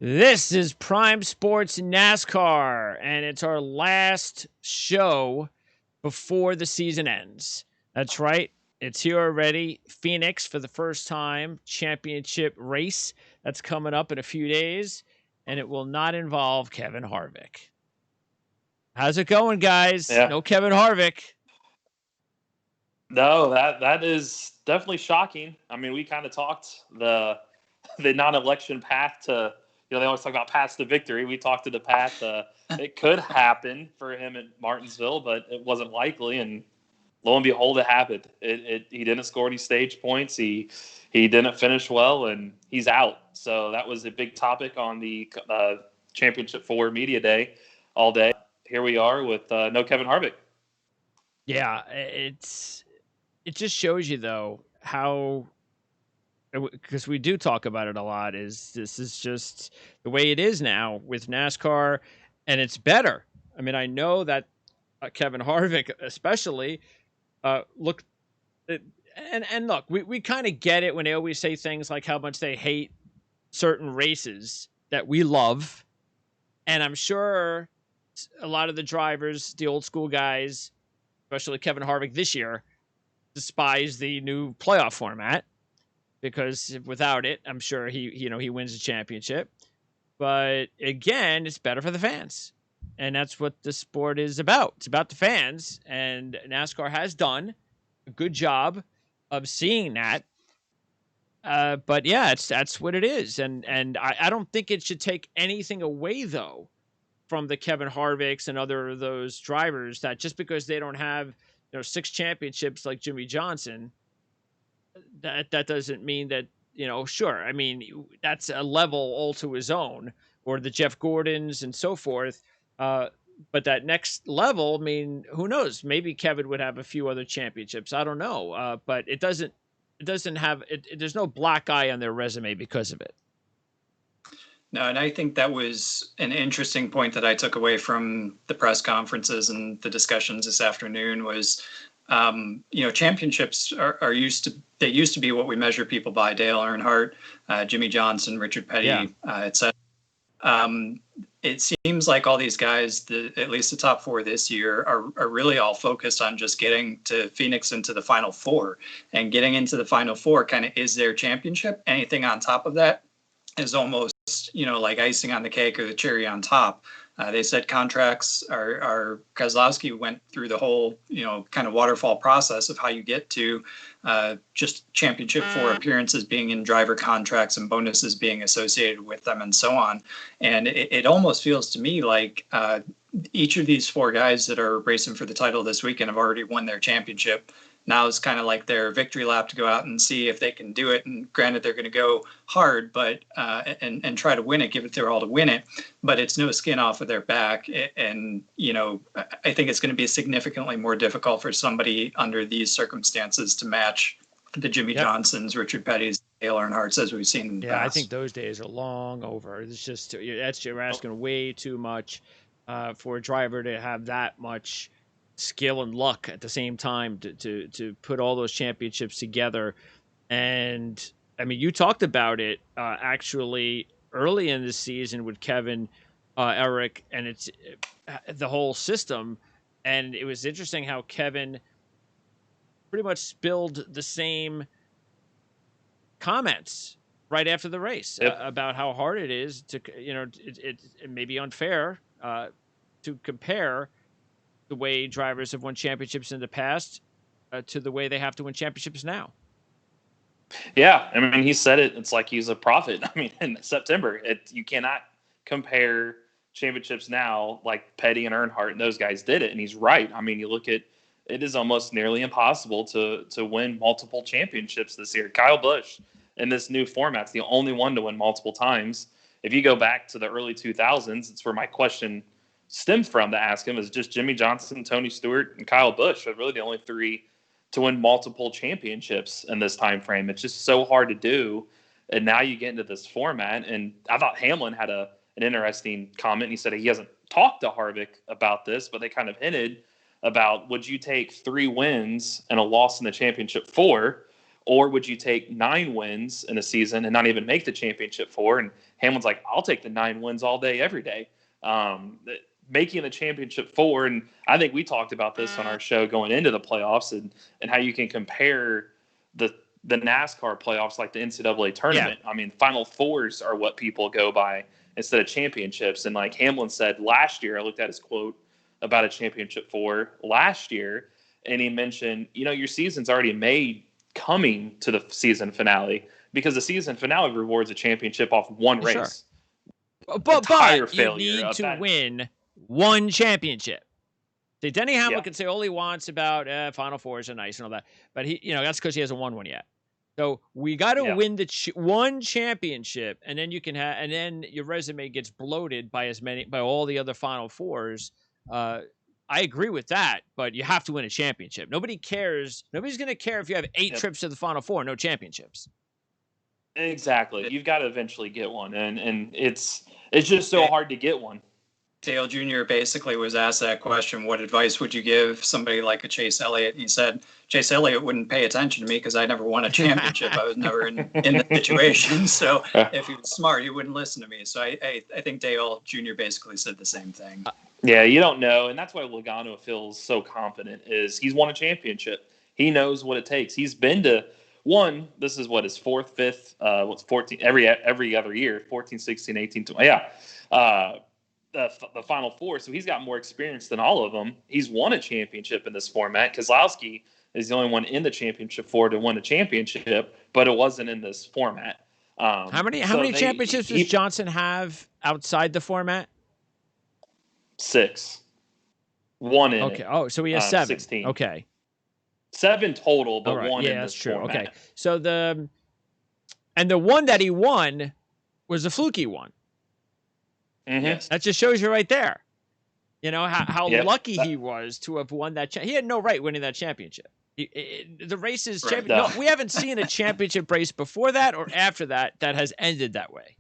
This is Prime Sports NASCAR, and it's our last show before the season ends. That's right. It's here already. Phoenix for the first time, championship race that's coming up in a few days, and it will not involve Kevin Harvick. How's it going, guys? Yeah. No Kevin Harvick. No, that is definitely shocking. I mean, we kind of talked the non-election path to, they always talk about paths to victory. We talked to the path it could happen for him at Martinsville, but it wasn't likely, and lo and behold, it happened. He didn't score any stage points. He didn't finish well, and he's out. So that was a big topic on the Championship 4 media day all day. Here we are with no Kevin Harvick. Yeah, it just shows you though how, because we do talk about it a lot, is this is just the way it is now with NASCAR, and it's better. I mean, I know that Kevin Harvick especially look and look, we kind of get it when they always say things like how much they hate certain races that we love, and I'm sure a lot of the drivers, the old school guys, especially Kevin Harvick this year, despise the new playoff format, because without it, I'm sure he wins the championship. But again, it's better for the fans. And that's what the sport is about. It's about the fans, and NASCAR has done a good job of seeing that. But yeah, that's what it is. And I don't think it should take anything away though from the Kevin Harvicks and other of those drivers, that just because they don't have 6 championships like Jimmy Johnson, that doesn't mean that, sure. I mean, that's a level all to his own, or the Jeff Gordons and so forth. But that next level, I mean, who knows? Maybe Kevin would have a few other championships. I don't know. But it doesn't have it. There's no black eye on their resume because of it. No, and I think that was an interesting point that I took away from the press conferences and the discussions this afternoon was, championships are used to be what we measure people by. Dale Earnhardt, Jimmy Johnson, Richard Petty, Yeah. etc. It seems like all these guys, at least the top 4 this year, are really all focused on just getting to Phoenix into the Final Four, and getting into the Final Four kind of is their championship. Anything on top of that is almost, like icing on the cake or the cherry on top. They said contracts are Keselowski went through the whole, kind of waterfall process of how you get to just championship 4 appearances being in driver contracts and bonuses being associated with them and so on. And it almost feels to me like each of these 4 guys that are racing for the title this weekend have already won their championship. Now it's kind of like their victory lap to go out and see if they can do it. And granted, they're going to go hard, but and try to win it, give it their all to win it. But it's no skin off of their back. And, I think it's going to be significantly more difficult for somebody under these circumstances to match the Jimmy Johnsons, Richard Petty's, Dale Earnhardt's, as we've seen in the past. I think those days are long over. It's just, you're asking way too much for a driver to have that much skill and luck at the same time to put all those championships together. And I mean, you talked about it actually early in the season with Kevin, Eric, and it's the whole system. And it was interesting how Kevin pretty much spilled the same comments right after the race about how hard it is to, it may be unfair to compare the way drivers have won championships in the past to the way they have to win championships now. Yeah, I mean, he said it. It's like he's a prophet. I mean, in September, you cannot compare championships now like Petty and Earnhardt and those guys did it. And he's right. I mean, you look at it is almost nearly impossible to win multiple championships this year. Kyle Busch in this new format's the only one to win multiple times. If you go back to the early 2000s, it's where my question stemmed from to ask him, is just Jimmy Johnson, Tony Stewart, and Kyle Busch are really the only 3 to win multiple championships in this time frame. It's just so hard to do. And now you get into this format. And I thought Hamlin had an interesting comment. He said he hasn't talked to Harvick about this, but they kind of hinted about, would you take 3 wins and a loss in the championship 4, or would you take 9 wins in a season and not even make the championship 4? And Hamlin's like, I'll take the 9 wins all day, every day. Making the championship 4, and I think we talked about this on our show going into the playoffs, and how you can compare the NASCAR playoffs like the NCAA tournament. Yeah. I mean, Final Fours are what people go by instead of championships. And like Hamlin said last year, I looked at his quote about a championship 4 last year, and he mentioned, your season's already made coming to the season finale, because the season finale rewards a championship off one race. Sure. But you need to win one championship. See, Denny Hamlin can say all he wants about Final Fours are nice and all that, but that's because he hasn't won one yet. So we got to win the one championship, and then you can and then your resume gets bloated by all the other Final Fours. I agree with that, but you have to win a championship. Nobody cares. Nobody's going to care if you have 8 trips to the Final Four, no championships. Exactly. You've got to eventually get one, and it's just so hard to get one. Dale Jr. basically was asked that question, what advice would you give somebody like a Chase Elliott? And he said, Chase Elliott wouldn't pay attention to me because I never won a championship. I was never in the situation. So if he was smart, he wouldn't listen to me. So I think Dale Jr. basically said the same thing. Yeah, you don't know. And that's why Logano feels so confident, is he's won a championship. He knows what it takes. He's been to one, this is his 4th, 5th, 14, every other year, 14, 16, 18, 20. Yeah. The Final Four, so he's got more experience than all of them. He's won a championship in this format. Keselowski is the only one in the championship 4 to win a championship, but it wasn't in this format. How many championships does Johnson have outside the format? 6. 1 in okay. It. Oh, so he has 7. 16. Okay. 7 total, but right. 1 in that's this true. format. Okay. So the one that he won was a fluky one. Mm-hmm. Yes. That just shows you right there. How lucky he was to have won that. He had no right winning that championship. The race is no, we haven't seen a championship race before that or after that has ended that way.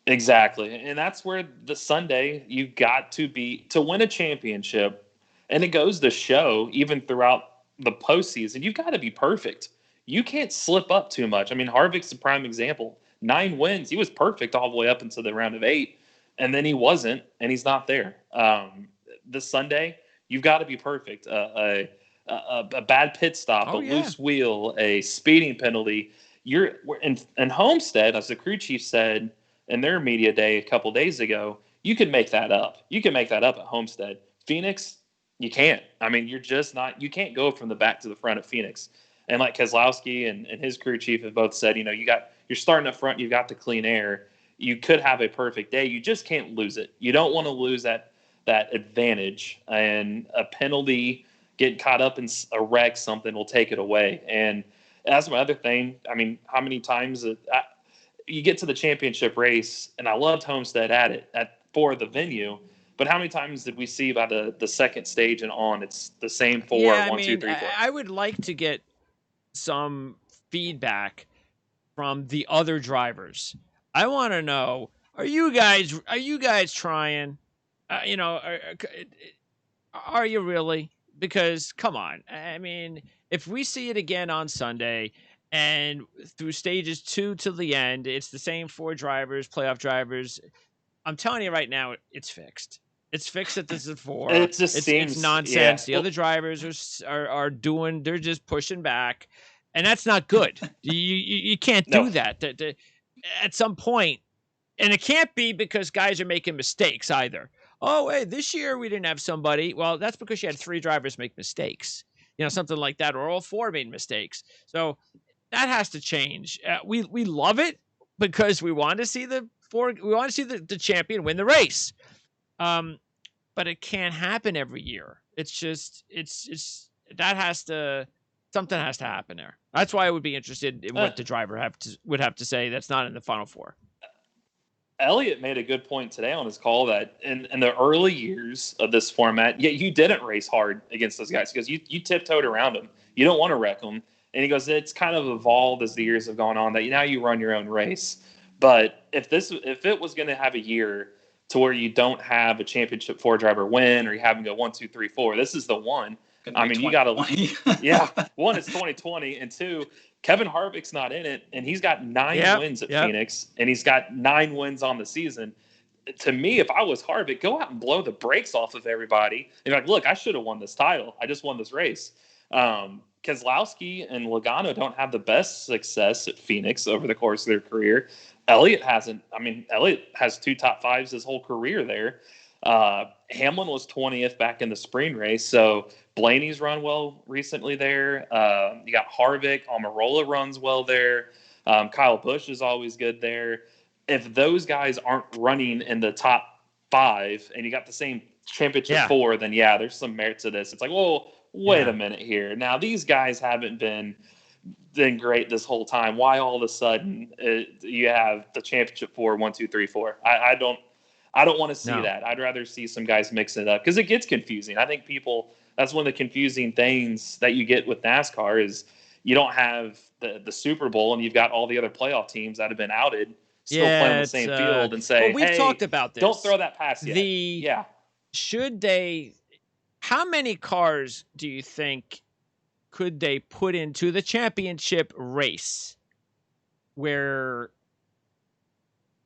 Exactly, and that's where the Sunday you've got to win a championship, and it goes to show even throughout the postseason, you've got to be perfect. You can't slip up too much. I mean, Harvick's a prime example. 9 wins. He was perfect all the way up into the round of 8, and then he wasn't, and he's not there. This Sunday, you've got to be perfect. A bad pit stop, loose wheel, a speeding penalty. And Homestead, as the crew chief said in their media day a couple days ago, you can make that up. You can make that up at Homestead. Phoenix, you can't. I mean, you're just not. You can't go from the back to the front of Phoenix. And like Keselowski and his crew chief have both said, you're starting up front, you've got the clean air. You could have a perfect day. You just can't lose it. You don't want to lose that advantage. And a penalty, getting caught up in a wreck, something will take it away. And that's my other thing. I mean, how many times you get to the championship race, and I loved Homestead for the venue, but how many times did we see by the second stage and on, it's the same 4, 1, 2, 3, 4? I would like to get some feedback from the other drivers. I want to know, are you guys trying? Are you really? Because come on, I mean, if we see it again on Sunday and through stages 2 to the end, it's the same 4 drivers, playoff drivers. I'm telling you right now, it's fixed. It's fixed that this is 4. It's nonsense. The other drivers are doing. They're just pushing back, and that's not good. You can't do that. At some point, and it can't be because guys are making mistakes either. Oh, hey, this year we didn't have somebody. Well, that's because you had 3 drivers make mistakes. Something like that, or all 4 made mistakes. So that has to change. We love it because we want to see the champion win the race. But it can't happen every year. It's just something has to happen there. That's why I would be interested in what the driver would have to say that's not in the Final Four. Elliott made a good point today on his call that in the early years of this format, you didn't race hard against those guys because you tiptoed around them. You don't want to wreck them. And he goes, it's kind of evolved as the years have gone on that now you run your own race. But if it was going to have a year to where you don't have a championship 4 driver win, or you have them go 1, 2, 3, 4, this is the one. I mean, you got to, yeah, one, it's 2020, and two, Kevin Harvick's not in it, and he's got 9 wins at Phoenix, and he's got 9 wins on the season. To me, if I was Harvick, go out and blow the brakes off of everybody. And like, look, I should have won this title. I just won this race. Keselowski and Logano don't have the best success at Phoenix over the course of their career. Elliott hasn't. I mean, Elliott has 2 top 5s his whole career there. Hamlin was 20th back in the spring race. So Blaney's run well recently there. You got Harvick. Almirola runs well there. Kyle Busch is always good there. If those guys aren't running in the top 5 and you got the same championship 4, then yeah, there's some merit to this. It's like, well, wait a minute here. Now, these guys haven't been great this whole time. Why all of a sudden you have the championship 4, 1, 2, 3, 4? I don't want to see that. I'd rather see some guys mix it up because it gets confusing. I think that's one of the confusing things that you get with NASCAR is you don't have the Super Bowl and you've got all the other playoff teams that have been outed still playing on the same field and say, we've talked about this. Don't throw that pass yet. How many cars do you think could they put into the championship race where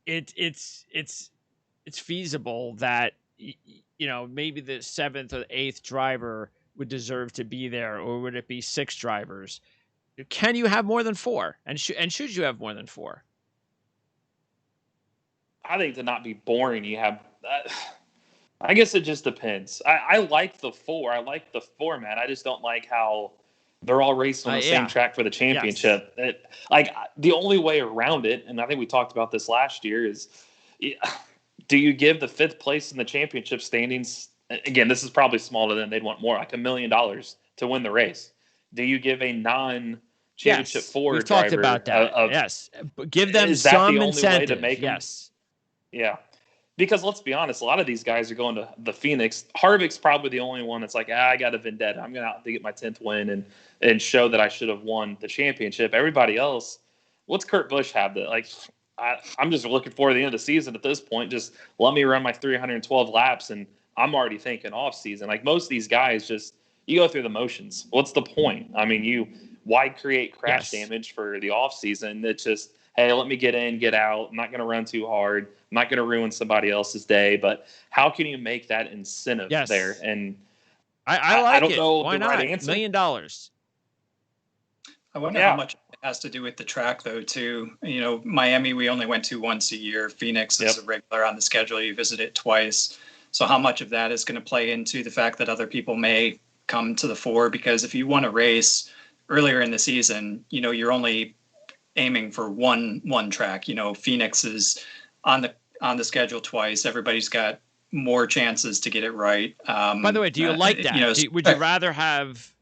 it's feasible that maybe the 7th or 8th driver would deserve to be there, or would it be 6 drivers? Can you have more than 4? And should you have more than 4? I think to not be boring, you have. I guess it just depends. I like the 4. I like the format. I just don't like how they're all racing on the same track for the championship. Yes. The only way around it, and I think we talked about this last year, is do you give the 5th place in the championship standings? Again, this is probably smaller than they'd want more, like $1 million to win the race. Do you give a non-championship 4 we've driver? Talked about that. Yes, give them is that some the only incentive. Way to make yes. Them? Yeah. Because let's be honest, a lot of these guys are going to the Phoenix. Harvick's probably the only one that's like, I got a vendetta. I'm going out to get my 10th win and show that I should have won the championship. Everybody else, what's Kurt Busch have that? Like, I'm just looking forward to the end of the season at this point. Just let me run my 312 laps, and I'm already thinking off season. Like most of these guys, just you go through the motions. What's the point? I mean, why create crash damage for the off season? It's just, hey, let me get in, get out. I'm not going to run too hard. I'm not going to ruin somebody else's day. But how can you make that incentive there? And I don't it. know Why the not? right answer. $1 million. I wonder how much it has to do with the track, though, too. Miami, we only went to once a year. Phoenix is a regular on the schedule. You visit it twice. So how much of that is going to play into the fact that other people may come to the fore? Because if you want to race earlier in the season, you're only aiming for one track. Phoenix is on the schedule twice. Everybody's got more chances to get it right. By the way, do you like that? Would you rather have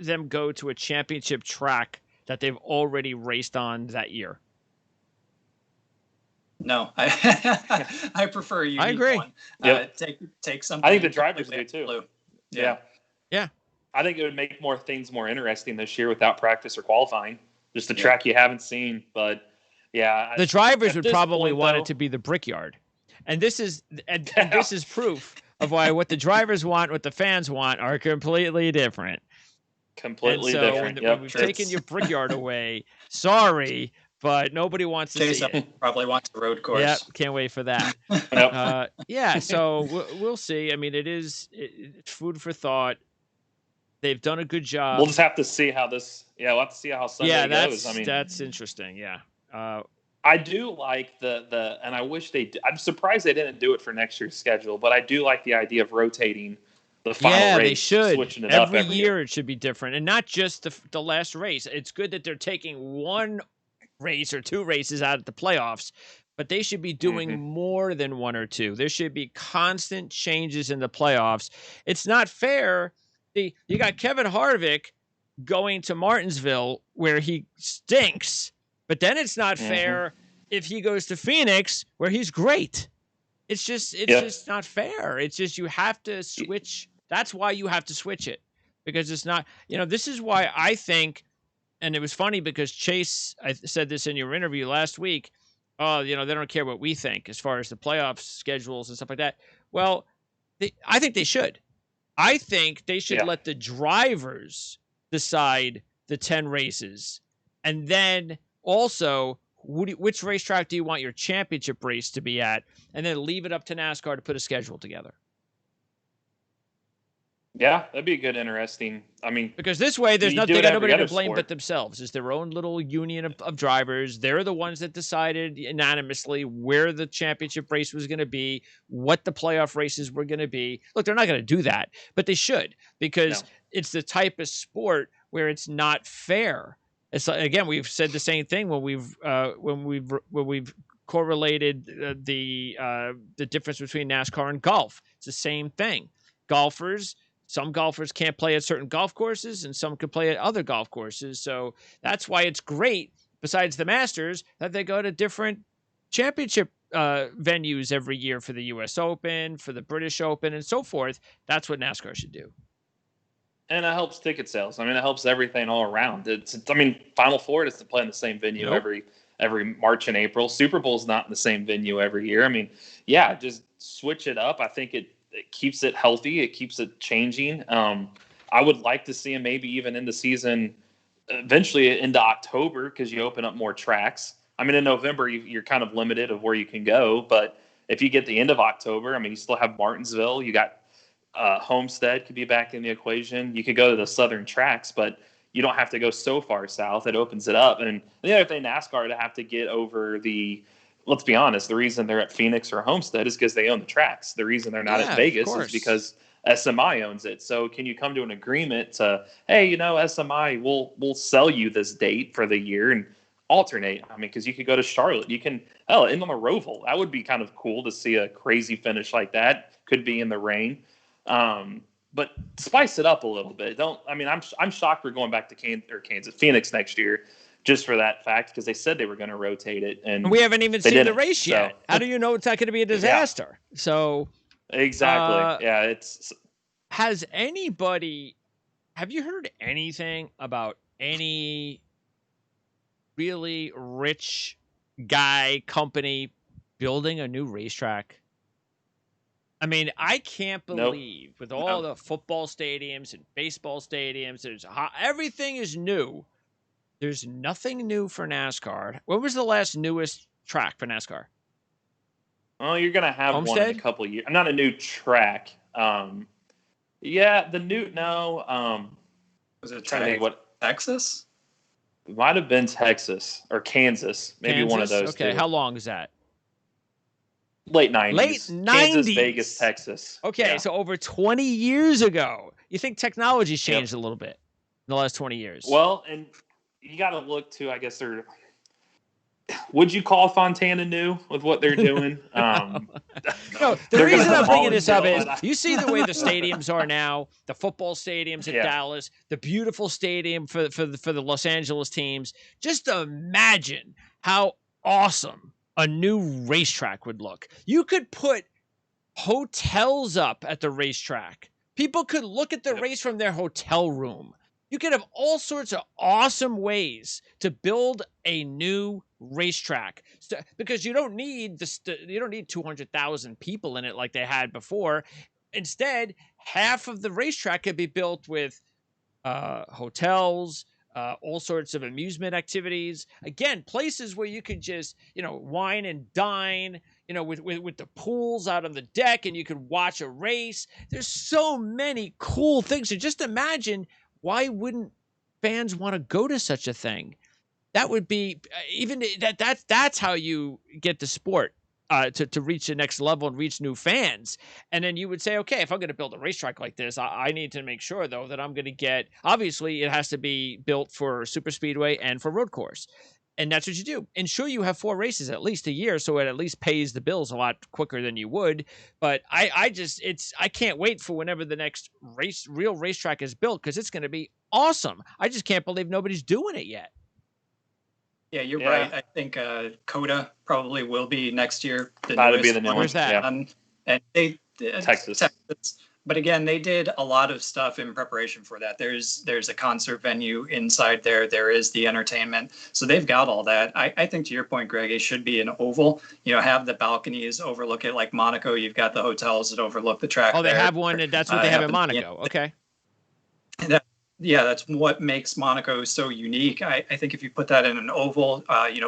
them go to a championship track that they've already raced on that year? No, I prefer a unique I agree. one. Yep. Take something. I think the drivers do too. Blue. Yeah. I think it would make things more interesting this year without practice or qualifying. Just a track you haven't seen, but the drivers would probably want it to be the Brickyard, and this is this is proof of why what the drivers want, what the fans want, are completely different. Completely different. When we've taken your Brickyard away, sorry, but nobody wants to see it. Probably wants a road course. Yeah, can't wait for that. So we'll see. I mean, it's food for thought. They've done a good job. We'll just have to see how this. Yeah, we'll have to see how Sunday goes. I mean, that's interesting. Yeah. I do like and I wish they. I'm surprised they didn't do it for next year's schedule, but I do like the idea of rotating the final race. They should. Switching it every up every year. It should be different, and not just the last race. It's good that they're taking one race or 2 races out of the playoffs, but they should be doing more than 1 or 2. There should be constant changes in the playoffs. It's not fair. You got Kevin Harvick going to Martinsville where he stinks, but then it's not fair if he goes to Phoenix where he's great. It's just not fair. It's just you have to switch. That's why you have to switch it, because it's not. This is why I think. And it was funny because Chase, I said this in your interview last week. Oh, they don't care what we think as far as the playoff schedules and stuff like that. Well, I think they should. I think they should Yeah. let the drivers decide the 10 races. And then also, which racetrack do you want your championship race to be at? And then leave it up to NASCAR to put a schedule together. Yeah, that'd be a good, interesting. I mean, because this way, there's you do nothing, it every nobody to other blame but sport. themselves. It's their own little union of drivers. They're the ones that decided unanimously where the championship race was going to be, what the playoff races were going to be. Look, they're not going to do that, but they should, because No. it's the type of sport where it's not fair. It's like, again, we've said the same thing when we've correlated the difference between NASCAR and golf. It's the same thing. Some golfers can't play at certain golf courses, and some can play at other golf courses. So that's why it's great, besides the Masters, that they go to different championship venues every year for the U.S. Open, for the British Open, and so forth. That's what NASCAR should do. And it helps ticket sales. I mean, it helps everything all around. I mean, Final Four is to play in the same venue every March and April. Super Bowl's not in the same venue every year. I mean, yeah, just switch it up. I think it keeps it healthy. It keeps it changing. I would like to see him maybe even in the season, eventually into October, because you open up more tracks. I mean, in November, you're kind of limited of where you can go. But if you get the end of October, I mean, you still have Martinsville. You got Homestead could be back in the equation. You could go to the southern tracks, but you don't have to go so far south. It opens it up. And the other thing, NASCAR to have to get over let's be honest, the reason they're at Phoenix or Homestead is because they own the tracks. The reason they're not at Vegas is because SMI owns it. So can you come to an agreement to, hey, SMI, we'll sell you this date for the year and alternate? I mean, because you could go to Charlotte. You can, end on the Roval. That would be kind of cool to see a crazy finish like that. Could be in the rain. But spice it up a little bit. I'm shocked we're going back to Phoenix next year, just for that fact, because they said they were going to rotate it, and we haven't even seen the race yet. How do you know it's not going to be a disaster? Yeah. So exactly, it's. Have you heard anything about any really rich company building a new racetrack? I mean, I can't believe with all the football stadiums and baseball stadiums, everything is new. There's nothing new for NASCAR. What was the last newest track for NASCAR? Oh, you're going to have Homestead? One in a couple of years. Not a new track. Was it Texas? It might have been Texas or Kansas. Maybe one of those two. Okay, how long is that? Late 90s. Kansas, Vegas, Texas. Okay, so over 20 years ago. You think technology's changed a little bit in the last 20 years? Well, and you got to look to, I guess would you call Fontana new with what they're doing? No, the reason I'm bringing this up is you see the way the stadiums are now, the football stadiums in Dallas, the beautiful stadium for the Los Angeles teams. Just imagine how awesome a new racetrack would look. You could put hotels up at the racetrack. People could look at the race from their hotel room. You could have all sorts of awesome ways to build a new racetrack, because you don't need 200,000 people in it like they had before. Instead, half of the racetrack could be built with hotels, all sorts of amusement activities. Again, places where you could just, wine and dine, with the pools out on the deck, and you could watch a race. There's so many cool things. So just imagine, why wouldn't fans want to go to such a thing? That would be that's how you get the sport to reach the next level and reach new fans. And then you would say, okay, if I'm going to build a racetrack like this, I need to make sure, though, that I'm going to get, obviously it has to be built for super speedway and for road course. And that's what you do. And sure, you have 4 races at least a year, so it at least pays the bills a lot quicker than you would. But I can't wait for whenever the next real racetrack is built, because it's going to be awesome. I just can't believe nobody's doing it yet. Yeah, you're right. I think COTA probably will be next year. That'll be the new one. Where's that? And they Texas. But again, they did a lot of stuff in preparation for that. There's a concert venue inside there. There is the entertainment. So they've got all that. I think to your point, Greg, it should be an oval. Have the balconies overlook it like Monaco. You've got the hotels that overlook the track. Oh, they there. have one, and that's what they have in Monaco. Okay. Yeah, that's what makes Monaco so unique. I think if you put that in an oval,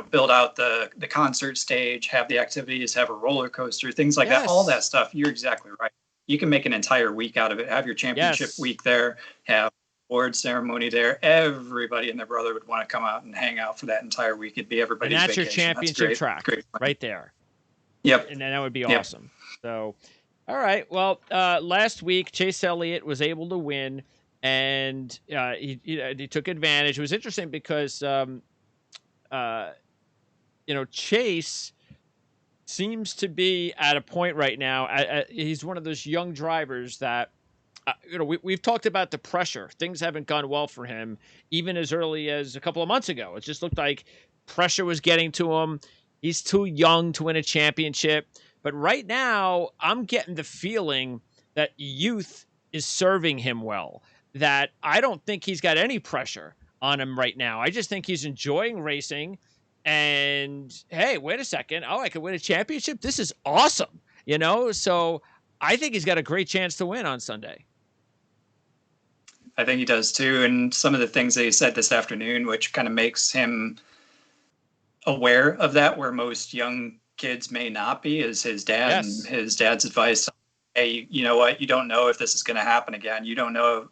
build out the concert stage, have the activities, have a roller coaster, things like that, all that stuff, you're exactly right. You can make an entire week out of it. Have your championship week there, have award ceremony there. Everybody and their brother would want to come out and hang out for that entire week. It'd be everybody's and that's vacation. your championship track right there. Yep. And then that would be awesome. So, all right. Well, last week, Chase Elliott was able to win, and he took advantage. It was interesting because, Chase seems to be at a point right now. He's one of those young drivers that, we've talked about the pressure. Things haven't gone well for him, even as early as a couple of months ago. It just looked like pressure was getting to him. He's too young to win a championship. But right now, I'm getting the feeling that youth is serving him well, that I don't think he's got any pressure on him right now. I just think he's enjoying racing. And hey, wait a second. Oh, I could win a championship. This is awesome. So I think he's got a great chance to win on Sunday. I think he does too. And some of the things that he said this afternoon, which kind of makes him aware of that, where most young kids may not be, is his dad and his dad's advice. Hey, you know what? You don't know if this is going to happen again. You don't know,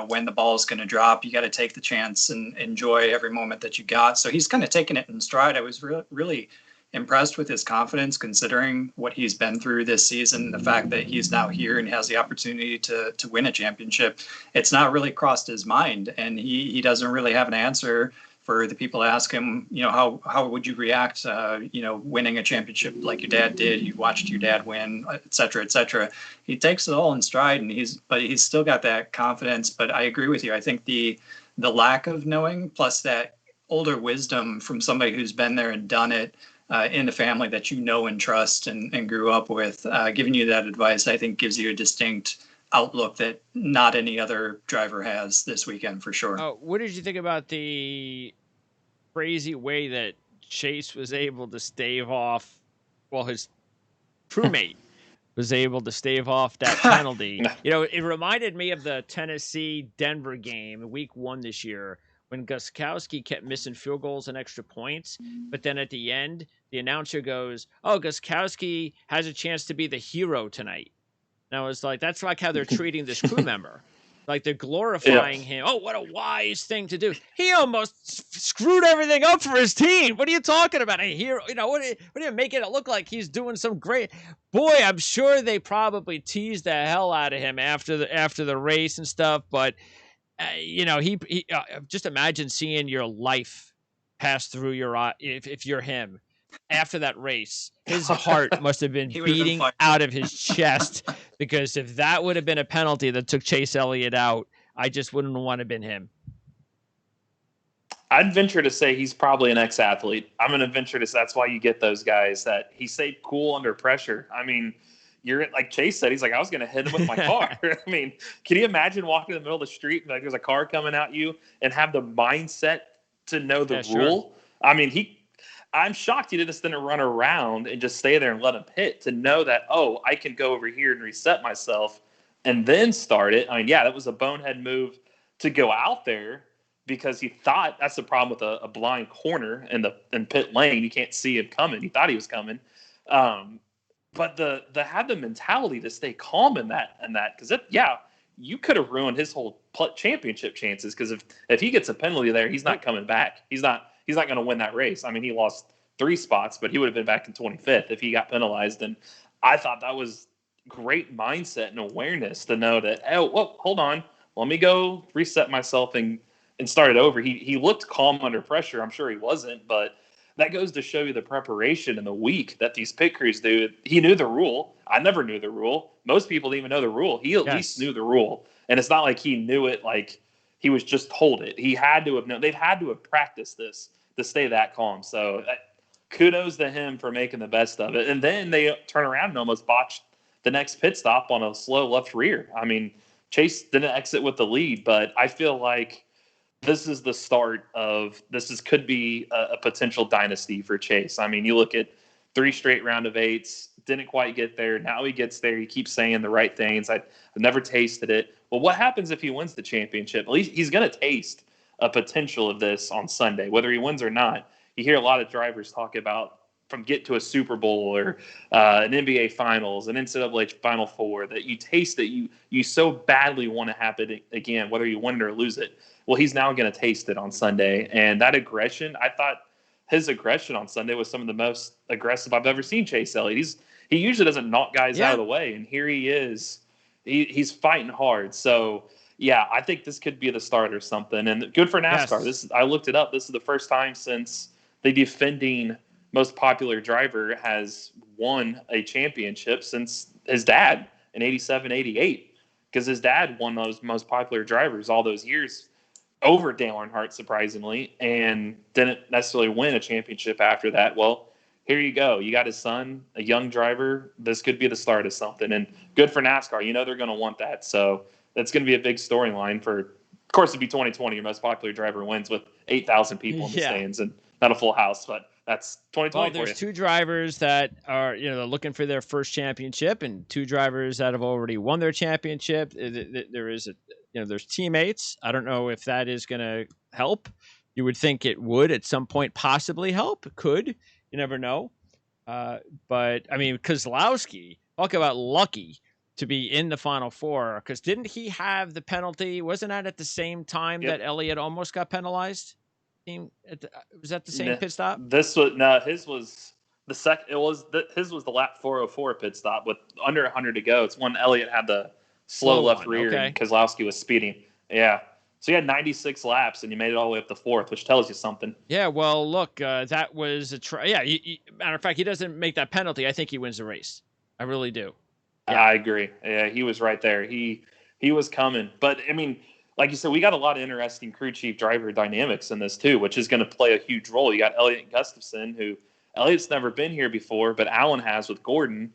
when the ball is going to drop. You got to take the chance and enjoy every moment that you got. So he's kind of taking it in stride. I was really impressed with his confidence, considering what he's been through this season. The fact that he's now here and has the opportunity to win a championship. It's not really crossed his mind, and he doesn't really have an answer for the people to ask him, how would you react, winning a championship like your dad did? You watched your dad win, et cetera, et cetera. He takes it all in stride, and he's still got that confidence. But I agree with you. I think the lack of knowing, plus that older wisdom from somebody who's been there and done it in the family that you know and trust and grew up with, giving you that advice, I think gives you a distinct outlook that not any other driver has this weekend for sure. What did you think about the crazy way that Chase was able to stave off, his crewmate was able to stave off that penalty? It reminded me of the Tennessee-Denver game, week 1 this year, when Gostkowski kept missing field goals and extra points. But then at the end, the announcer goes, "Oh, Gostkowski has a chance to be the hero tonight." And I was like, that's like how they're treating this crew member. Like they're glorifying him. Oh, what a wise thing to do. He almost screwed everything up for his team. What are you talking about? A hero? What are you making it look like he's doing some great? Boy, I'm sure they probably teased the hell out of him after the race and stuff. But he just imagine seeing your life pass through your eye if you're him. After that race, his heart must have been beating out of his chest, because if that would have been a penalty that took Chase Elliott out, I just wouldn't want to have been him. I'd venture to say he's probably an ex-athlete. I'm going to venture to say that's why you get those guys that he stayed cool under pressure. I mean, you're like Chase said, he's like, I was going to hit him with my car. I mean, can you imagine walking in the middle of the street and like there's a car coming at you and have the mindset to know the rule? Sure. I mean, I'm shocked he didn't run around and just stay there and let him hit, to know that, I can go over here and reset myself and then start it. I mean, that was a bonehead move to go out there, because he thought that's the problem with a blind corner in pit lane. You can't see him coming. He thought he was coming. But the have the mentality to stay calm in that, because you could have ruined his whole championship chances, because if he gets a penalty there, he's not coming back. He's not going to win that race. I mean, he lost 3 spots, but he would have been back in 25th if he got penalized. And I thought that was great mindset and awareness to know that, hold on, let me go reset myself and start it over. He looked calm under pressure. I'm sure he wasn't, but that goes to show you the preparation and the week that these pit crews do. He knew the rule. I never knew the rule. Most people didn't even know the rule. He at least knew the rule. And it's not like he knew it like he was just told it. He had to have known. They've had to have practiced this to stay that calm. So kudos to him for making the best of it. And then they turn around and almost botched the next pit stop on a slow left rear. I mean, Chase didn't exit with the lead, but I feel like this is the start of could be a potential dynasty for Chase. I mean, you look at 3 straight round of 8s, didn't quite get there. Now he gets there. He keeps saying the right things. I've never tasted it. Well, what happens if he wins the championship? At least he's going to taste a potential of this on Sunday, whether he wins or not. You hear a lot of drivers talk about from get to a Super Bowl or an NBA Finals, an NCAA Final Four, that you taste that you so badly want to have it again, whether you win it or lose it. Well, he's now going to taste it on Sunday. And that aggression, I thought his aggression on Sunday was some of the most aggressive I've ever seen Chase Elliott. He usually doesn't knock guys out of the way, and here he is. He's fighting hard. So, yeah, I think this could be the start or something. And good for NASCAR. Yes. I looked it up. This is the first time since the defending most popular driver has won a championship since his dad in 87, 88. Because his dad won those most popular drivers all those years over Dale Earnhardt, surprisingly, and didn't necessarily win a championship after that. Well, here you go. You got his son, a young driver. This could be the start of something. And good for NASCAR. You know they're going to want that. So that's going to be a big storyline for, of course, it'd be 2020. Your most popular driver wins with 8,000 people in the stands and not a full house. But that's 2020 Well, there's 2 drivers that are, they're looking for their first championship, and 2 drivers that have already won their championship. There is there's teammates. I don't know if that is going to help. You would think it would at some point possibly help. It could. You never know. But, I mean, Keselowski, talk about lucky to be in the Final Four, because didn't he have the penalty? Wasn't that at the same time that Elliott almost got penalized? Was that the same pit stop? His was the second. His was the lap 404 pit stop with under 100 to go. It's when Elliott had the slow left rear and Keselowski was speeding. Yeah. So he had 96 laps and he made it all the way up to 4th, which tells you something. Yeah, well, look, that was a try. Yeah, matter of fact, he doesn't make that penalty. I think he wins the race. I really do. Yeah. I agree. Yeah, he was right there. He was coming. But, I mean, like you said, we got a lot of interesting crew chief driver dynamics in this too, which is going to play a huge role. You got Elliott and Gustafson, who Elliott's never been here before, but Allen has with Gordon.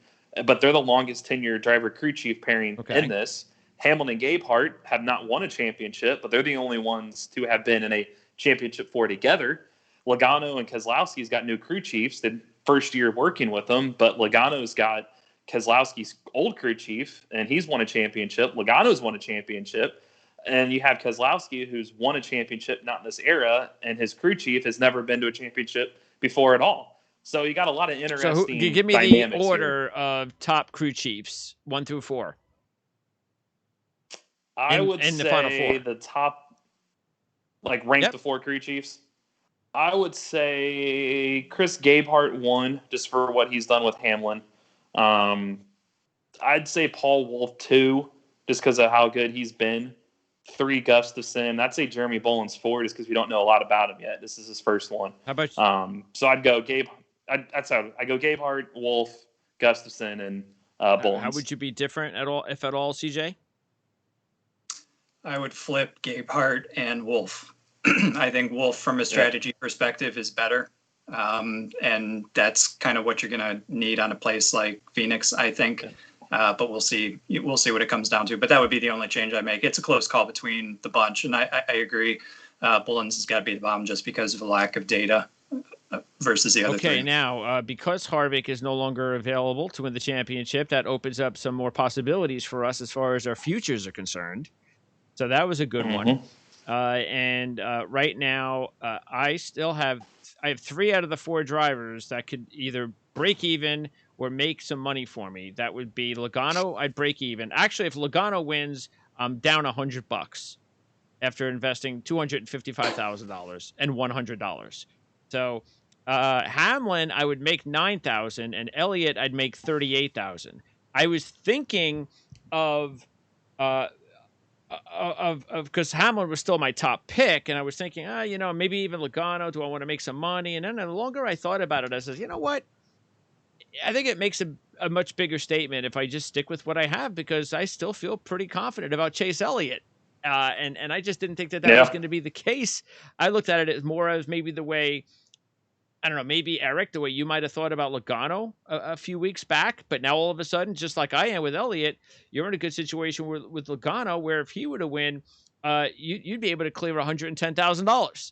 But they're the longest tenured driver crew chief pairing in this. Hamilton and Gabehart have not won a championship, but they're the only ones to have been in a championship 4 together. Logano and Keselowski's got new crew chiefs. The first year working with them, but Logano's got Keselowski's old crew chief, and he's won a championship. Logano's won a championship. And you have Keselowski, who's won a championship not in this era, and his crew chief has never been to a championship before at all. So you got a lot of interesting give me the order of top crew chiefs, 1 through 4. I would say the top, like ranked the 4 crew chiefs. I would say Chris Gabehart 1, just for what he's done with Hamlin. I'd say Paul Wolfe 2, just because of how good he's been. 3 Gustafson. I'd say Jeremy Boland's 4, just because we don't know a lot about him yet. This is his first one. How about you? So I'd go I go Gabehart, Wolfe, Gustafson, and Boland. How would you be different at all, if at all, CJ? I would flip Gabehart and Wolfe. I think Wolfe, from a strategy perspective, is better. And that's kind of what you're going to need on a place like Phoenix, I think. Okay. But we'll see. We'll see what it comes down to. But that would be the only change I make. It's a close call between the bunch. And I agree. Bullens has got to be the bomb just because of a lack of data versus the other three. Okay, now, because Harvick is no longer available to win the championship, that opens up some more possibilities for us as far as our futures are concerned. So that was a good one. And right now, I have 3 out of the 4 drivers that could either break even or make some money for me. That would be Logano. I'd break even. Actually, if Logano wins, I'm down $100 after investing $255,000 and $100. So Hamlin, I would make $9,000, and Elliott, I'd make $38,000. I was thinking of because Hamlin was still my top pick, and I was thinking, maybe even Logano. Do I want to make some money? And then the longer I thought about it, I said, you know what? I think it makes a much bigger statement if I just stick with what I have, because I still feel pretty confident about Chase Elliott. And I just didn't think that was going to be the case. I looked at it as more as maybe the way I don't know, maybe Eric, the way you might have thought about Logano a few weeks back, but now all of a sudden, just like I am with Elliott, you're in a good situation with Logano, where if he were to win, you'd be able to clear $110,000.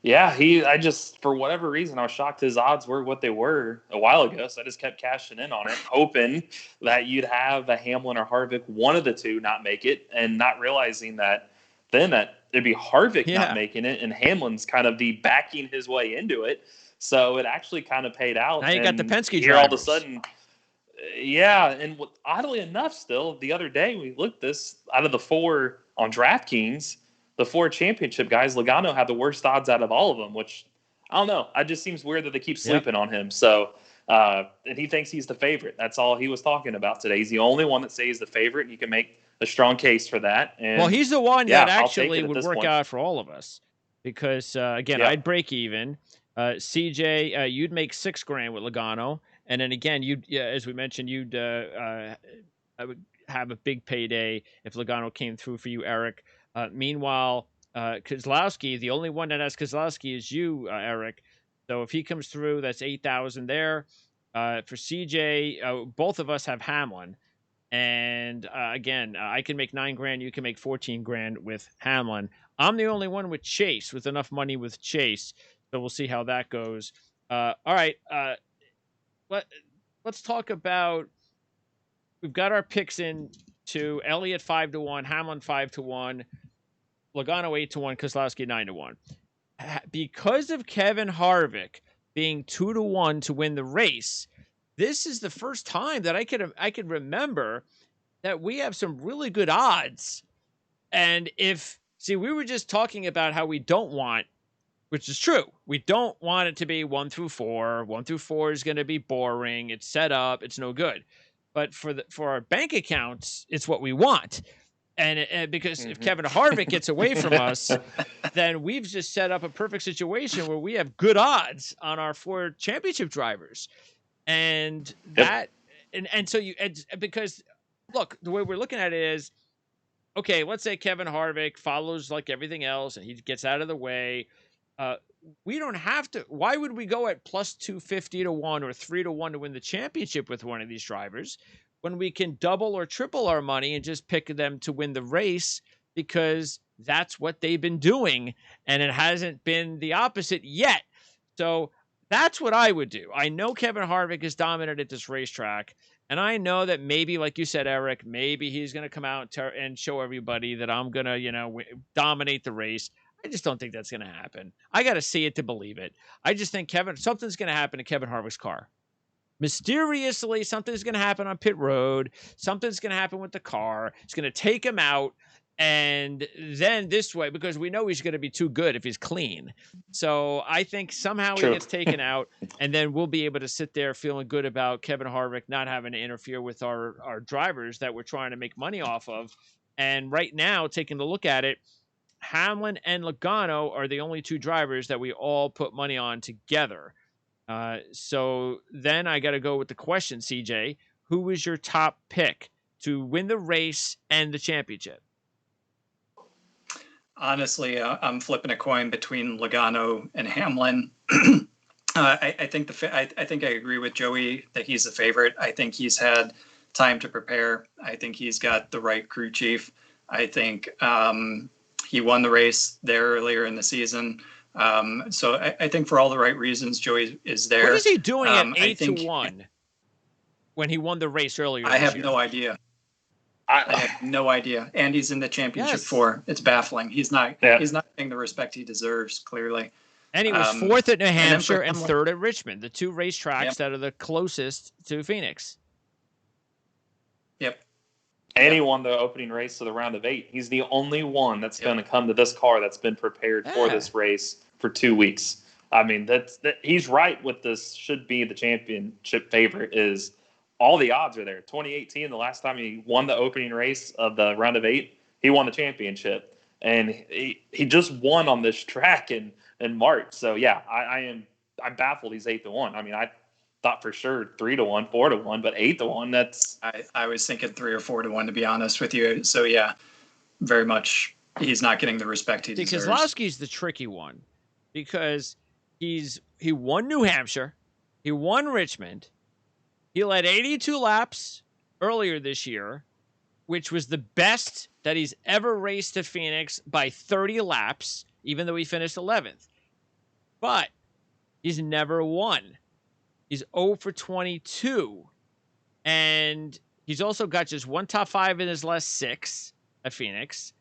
Yeah, I just, for whatever reason, I was shocked his odds were what they were a while ago. So I just kept cashing in on it, hoping that you'd have a Hamlin or Harvick, one of the two, not make it, and not realizing that it'd be Harvick not Yeah. making it, and Hamlin's kind of be backing his way into it. So it actually kind of paid out. Now you got the And Penske here all of a drivers. sudden, yeah. And oddly enough, still, the other day we looked this out of the 4 on DraftKings, the 4 championship guys, Logano had the worst odds out of all of them, which I don't know. It just seems weird that they keep sleeping on him. So, and he thinks he's the favorite. That's all he was talking about today. He's the only one that says he's the favorite, and you can make a strong case for that. And Well, he's the one that I'll take actually it at would this work point. out for all of us, because again, Yeah. I'd break even. CJ, you'd make $6,000 with Logano, and then again, as we mentioned, I would have a big payday if Logano came through for you, Eric. Meanwhile, Kozlowski, the only one that has Kozlowski is you, Eric. So if he comes through, that's 8,000 there. For CJ, both of us have Hamlin. And again, I can make $9,000. You can make $14,000 with Hamlin. I'm the only one with Chase, with enough money with Chase. So we'll see how that goes. All right. Let's talk about. We've got our picks in to Elliott 5-1, Hamlin 5-1, Logano 8-1, Kozlowski 9-1. Because of Kevin Harvick being 2-1 to win the race, this is the first time that I could remember that we have some really good odds. And we were just talking about how we don't want, which is true, we don't want it to be 1 through 4. 1 through 4 is going to be boring. It's set up. It's no good. But for our bank accounts, it's what we want. And because if Kevin Harvick gets away from us, then we've just set up a perfect situation where we have good odds on our 4 championship drivers. And that, because look, the way we're looking at it is, okay, let's say Kevin Harvick follows like everything else and he gets out of the way. We don't have to. Why would we go at plus 250 to 1 or 3-1 to win the championship with one of these drivers when we can double or triple our money and just pick them to win the race, because that's what they've been doing and it hasn't been the opposite yet. So that's what I would do. I know Kevin Harvick is dominant at this racetrack, and I know that maybe, like you said, Eric, maybe he's going to come out and show everybody that I'm going to, dominate the race. I just don't think that's going to happen. I got to see it to believe it. I just think something's going to happen to Kevin Harvick's car. Mysteriously, something's going to happen on pit road. Something's going to happen with the car. It's going to take him out. And then this way, because we know he's going to be too good if he's clean. So I think somehow he gets taken out, and then we'll be able to sit there feeling good about Kevin Harvick not having to interfere with our drivers that we're trying to make money off of. And right now, taking a look at it, Hamlin and Logano are the only 2 drivers that we all put money on together. So then I got to go with the question, CJ. Who was your top pick to win the race and the championship? Honestly, I'm flipping a coin between Logano and Hamlin. I think I think I agree with Joey that he's the favorite. I think he's had time to prepare. I think he's got the right crew chief. I think he won the race there earlier in the season. So I think for all the right reasons, Joey is there. What is he doing at 8-1 when he won the race earlier? I have no idea. I have no idea. And he's in the championship 4. It's baffling. He's not getting the respect he deserves, clearly. And he was 4th at New Hampshire and 3rd at Richmond, the 2 racetracks that are the closest to Phoenix. Yep. And he won the opening race of the round of 8. He's the only one that's going to come to this car that's been prepared for this race for 2 weeks. I mean, he's right with this. Should be the championship favorite. Is all the odds are there. 2018, the last time he won the opening race of the round of 8, he won the championship, and he just won on this track in March. So yeah, I'm baffled. He's 8-1. I mean, I thought for sure 3-1, 4-1, but 8-1. That's I was thinking 3 or 4-1, to be honest with you. So yeah, very much he's not getting the respect he deserves. Kozlowski's the tricky one, because He won New Hampshire, he won Richmond, he led 82 laps earlier this year, which was the best that he's ever raced at Phoenix by 30 laps, even though he finished 11th. But he's never won. He's 0 for 22. And he's also got just one top 5 in his last 6 at Phoenix.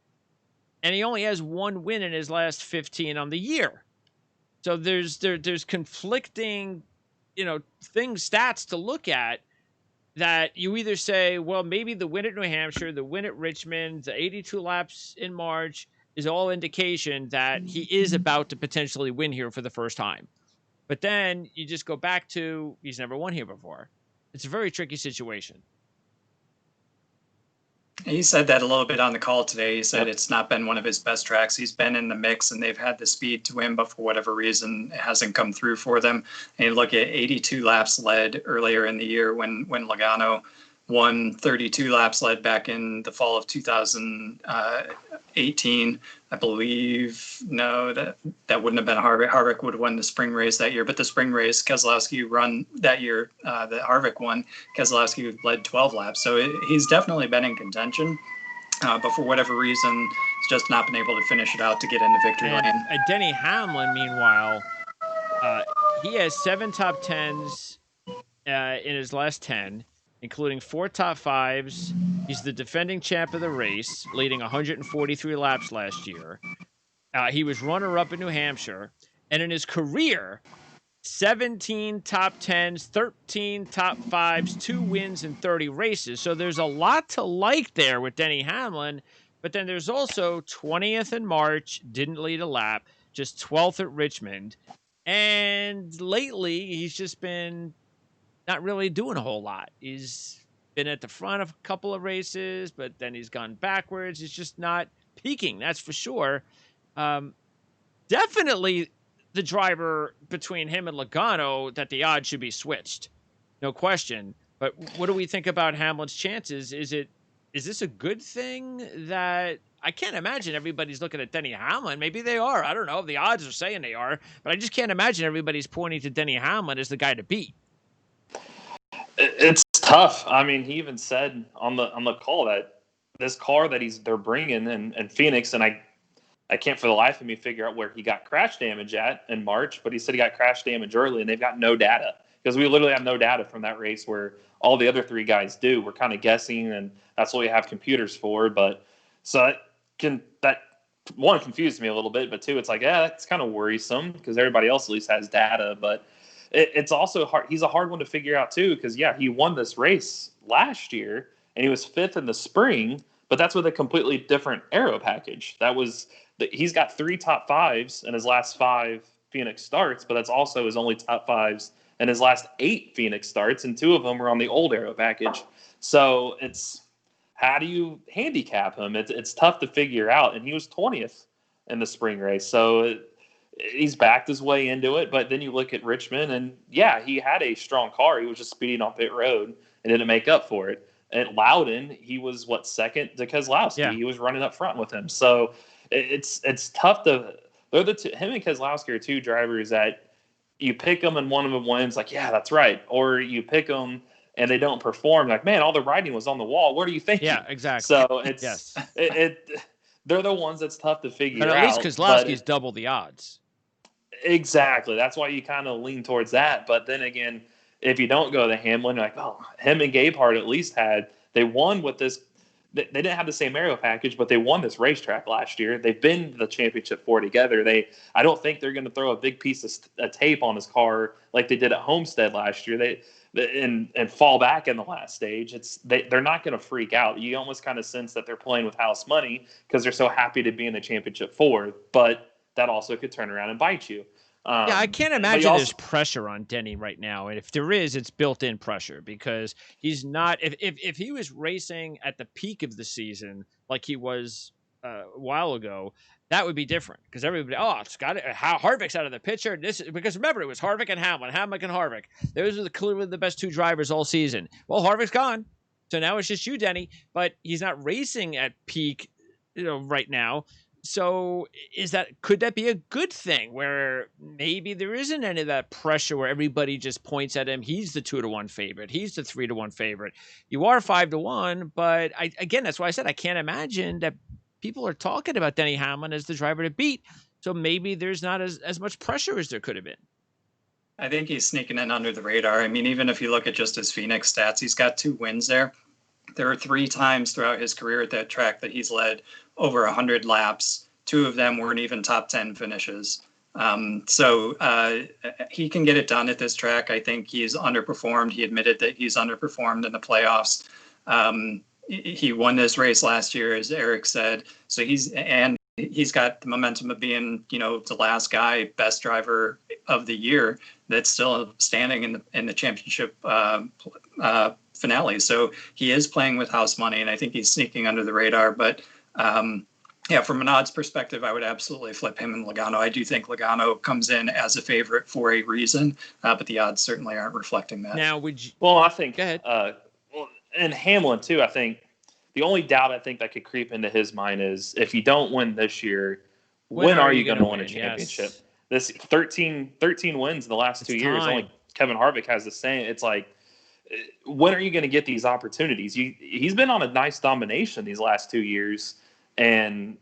And he only has one win in his last 15 on the year. So there's conflicting, stats to look at, that you either say, well, maybe the win at New Hampshire, the win at Richmond, the 82 laps in March is all indication that he is about to potentially win here for the first time. But then you just go back to, he's never won here before. It's a very tricky situation. He said that a little bit on the call today. He said it's not been one of his best tracks. He's been in the mix and they've had the speed to win, but for whatever reason, it hasn't come through for them. And you look at 82 laps led earlier in the year when Logano won, 32 laps led back in the fall of 2018. I believe, no, that wouldn't have been Harvick. Harvick would have won the spring race that year, but the spring race Keselowski run that year that Harvick won, Keselowski led 12 laps. So he's definitely been in contention, but for whatever reason, he's just not been able to finish it out to get into victory lane. Denny Hamlin, meanwhile, he has 7 top 10s in his last 10, including 4 top 5s. He's the defending champ of the race, leading 143 laps last year. He was runner-up in New Hampshire. And in his career, 17 top 10s, 13 top 5s, 2 wins in 30 races. So there's a lot to like there with Denny Hamlin. But then there's also 20th in March, didn't lead a lap, just 12th at Richmond. And lately, he's just been not really doing a whole lot. He's been at the front of a couple of races, but then he's gone backwards. He's just not peaking, that's for sure. Definitely the driver between him and Logano that the odds should be switched. No question. But what do we think about Hamlin's chances? Is this a good thing that I can't imagine everybody's looking at Denny Hamlin? Maybe they are. I don't know. The odds are saying they are, but I just can't imagine everybody's pointing to Denny Hamlin as the guy to beat. It's tough. I mean, he even said on the call that this car that they're bringing in Phoenix, and I can't for the life of me figure out where he got crash damage at in March, but he said he got crash damage early, and they've got no data because we literally have no data from that race where all the other 3 guys do. We're kind of guessing, and that's what we have computers for. But so that one confused me a little bit, but 2, it's like, that's kind of worrisome because everybody else at least has data, but it's also hard. He's a hard one to figure out too, because he won this race last year and he was 5th in the spring, but that's with a completely different aero package. He's got 3 top 5s in his last 5 Phoenix starts, but that's also his only top 5s in his last 8 Phoenix starts, and 2 of them were on the old aero package. So it's, how do you handicap him? It's tough to figure out, and he was 20th in the spring race, so he's backed his way into it. But then you look at Richmond, and he had a strong car. He was just speeding on pit road and didn't make up for it. At Loudon, he was second to Keselowski. Yeah. He was running up front with him. So it's tough to. They're him and Keselowski are 2 drivers that you pick them and one of them wins. Like, yeah, that's right. Or you pick them and they don't perform. Like, man, all the writing was on the wall. What are you thinking? Yeah, exactly. So it's they're the ones that's tough to figure out. But at least Keselowski's double the odds. Exactly. That's why you kind of lean towards that. But then again, if you don't go to Hamlin, you're like, oh, him and Gabehart at least they won with this. They didn't have the same aero package, but they won this racetrack last year. They've been to the championship 4 together. I don't think they're going to throw a big piece of tape on his car like they did at Homestead last year. And fall back in the last stage. They're not going to freak out. You almost kind of sense that they're playing with house money because they're so happy to be in the championship 4, but that also could turn around and bite you. I can't imagine there's pressure on Denny right now. And if there is, it's built-in pressure because he's not – if he was racing at the peak of the season like he was a while ago, that would be different because everybody – it's got it. Harvick's out of the picture. Because remember, it was Harvick and Hamlin and Harvick. Those are clearly the best 2 drivers all season. Well, Harvick's gone. So now it's just you, Denny. But he's not racing at peak right now. So could that be a good thing where maybe there isn't any of that pressure where everybody just points at him? He's the 2-1 favorite. He's the 3-1 favorite. You are 5-1, but again, that's why I said I can't imagine that people are talking about Denny Hamlin as the driver to beat. So maybe there's not as much pressure as there could have been. I think he's sneaking in under the radar. I mean, even if you look at just his Phoenix stats, he's got 2 wins there. There are 3 times throughout his career at that track that he's led over 100 laps. 2 of them weren't even top 10 finishes. So he can get it done at this track. I think he's underperformed. He admitted that he's underperformed in the playoffs. He won this race last year, as Eric said. So he's got the momentum of being, the last guy, best driver of the year that's still standing in the championship finale. So he is playing with house money, and I think he's sneaking under the radar. But from an odds perspective, I would absolutely flip him and Logano. I do think Logano comes in as a favorite for a reason, but the odds certainly aren't reflecting that. Now, would you? Well, I think. Go ahead. And Hamlin too. I think the only doubt I think that could creep into his mind is if you don't win this year, when are you going to win a championship? Yes. This 13 wins in the last 2 years. Time. Only Kevin Harvick has the same. It's like, when are you going to get these opportunities? He's been on a nice domination these last 2 years, and